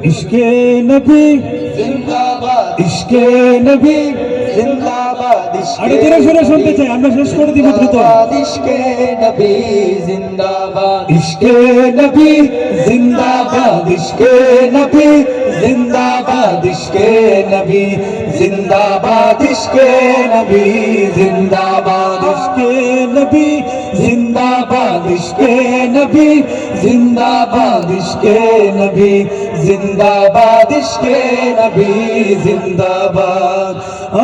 ইশকে নবী জিন্দাবাদ, ইশকে নবী। জিন্দাবাদ, আরো জোরে সুরে শুনতে চাই, আমরা শেষ করে দিব দ্রুত। ইশকে নবী জিন্দাবাদ, ইশকে নবী জিন্দাবাদ, ইশকে নবী জিন্দাবাদ, ইশকে নবী জিন্দাবাদ, ইশকে নবী জিন্দাবাদ, ইশকে নবী জিন্দাবাদ, ইশকে নবী জিন্দাবাদ, ইশকে নবী জিন্দাবাদ, ইশকে নবী জিন্দাবাদ।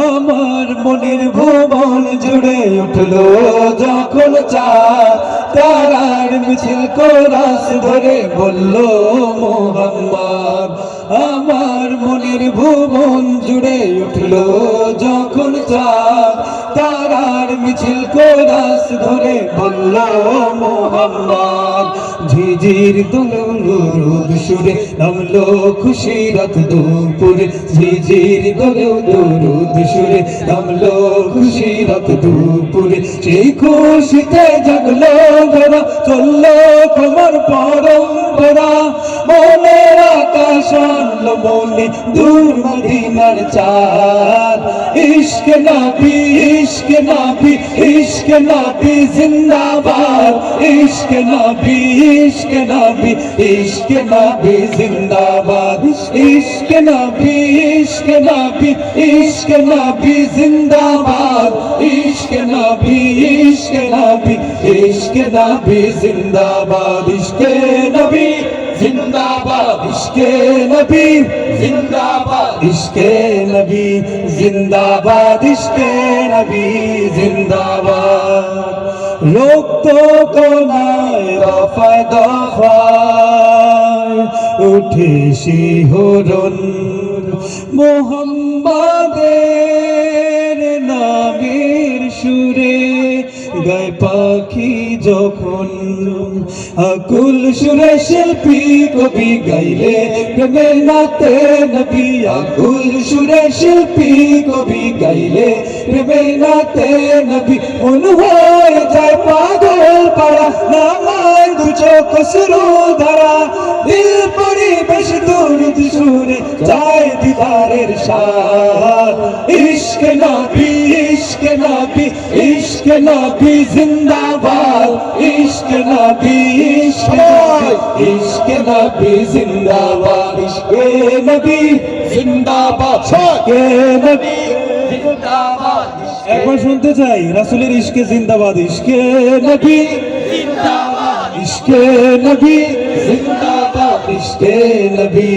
আমার মনের ভুবন জুড়ে উঠলো যখন চাঁদ, তারার মিছিল কোরাস ধরে বলল মোহাম্মদ। আমার মনের ভুবন জুড়ে উঠলো যখন চাঁদ, তারার মিছিল কোরাস ধরে বলল মোহাম্মদ। ঝিঝির দুরুদ সুরে নামলো খুশি রাত দুপুরে, ঝিঝির দুরুদ সুরে নামলো খুশি রাত দুপুরে। সেই খুশিতে জাগলো ধরা, চললো তোমার পরম্পরা। মনের আকাশ আনলো মনে দূর মদিনার চাঁদ। ইশকে নবী, ইশকে নবী, ইশকে নবী জিন্দাবাদ, ইশকে নবী, ইশকে নবী, ইশকে নবী জিন্দাবাদ, ইশকে নবী, ইশকে নবী, ইশকে নবী জিন্দাবাদ, ইশকে নবী, ইশকে নবী, ইশকে নবী জিন্দাবাদ, ইশকে নবী জিন্দাবাদ, ইশকে নবী জিন্দাবাদ, ইশকে নবী জিন্দাবাদ, ইশকে নবী জিন্দাবাদ। রক্ত কোনায় দফায় দফায় উঠে শিহরণ, মুহাম্মাদের নামের সুরে গায় পাখি যখন। আকুল সুরে শিল্পী কবি গাইলে প্রেমের নাতে নবী, আকুল সুরে শিল্পী কবি গাইলে প্রেমের নাতে নবী। মন হয়ে যায় পাগল পাড়া, নামায় দু চোখ শুরু ধারা, দিল পরিবেশ দুরুদ সুরে যায় দিদারের সাথ। ইশকে নবী, ইশকে নবী, ইশকে নবী জিন্দাবাদ, ইশকে নবী, ইশকে নবী, ইশকে নবী জিন্দাবাদ, ইশকে নবী জিন্দাবাদ, ইশকে নবী জিন্দাবাদ। একবার শুনতে চাই রাসূলের ইশকে জিন্দাবাদ, ইশকে নবী জিন্দাবাদ, ইশকে নবী জিন্দাবাদ, ইশকে নবী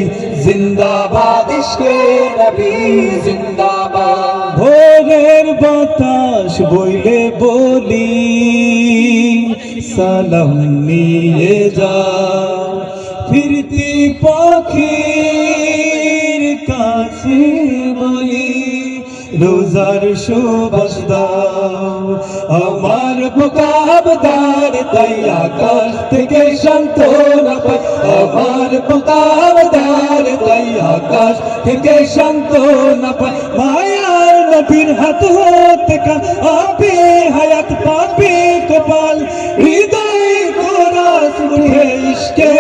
জিন্দাবাদ, ইশকে নবী জিন্দাবাদ। ভোরের বাতাস বইলে বলি সালাম নিয়ে যা, ফিরতি পাখির কাছে বলি রোজার সুবাস দাও। আমার মোকাবদার তাই আকাশ থেকে সান্ত্বনা পাই, আমার মোকাবদার তাই আকাশ থেকে সান্ত্বনা পাই। মায়ার নবীর হাত হতে কাঁপে হায়াত পাবে কপাল, হৃদয় কোরাস উঠে ইশকে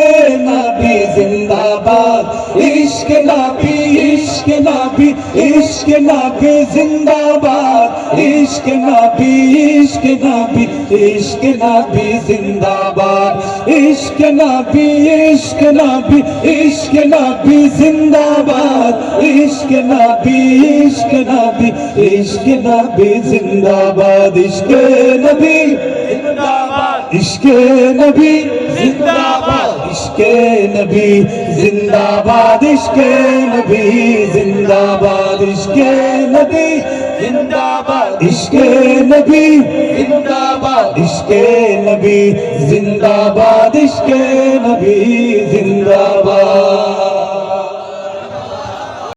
নবী জিন্দাবাদ, ইশকে নবী, ইশকে নবী, ইশকে নবী জিন্দাবাদ, ইশকে নবী, ইশকে নবী, ইশকে নবী জিন্দাবাদ, ইশকে নবী, ইশকে নবী, ইশকে নবী জিন্দাবাদ, ইশকে নবী, ইশকে নবী, ইশকে নবী জিন্দাবাদ, ইশকে নবী জিন্দাবাদ, ইশকে নবী জিন্দাবাদ, ইশকে নবী জিন্দাবাদ, ইশকে নবী জিন্দাবাদ, ইশকে নবী জিন্দাবাদ, ইশকে নবী জিন্দাবাদ, ইশকে নবী জিন্দাবাদ, ইশকে নবী জিন্দাবাদ।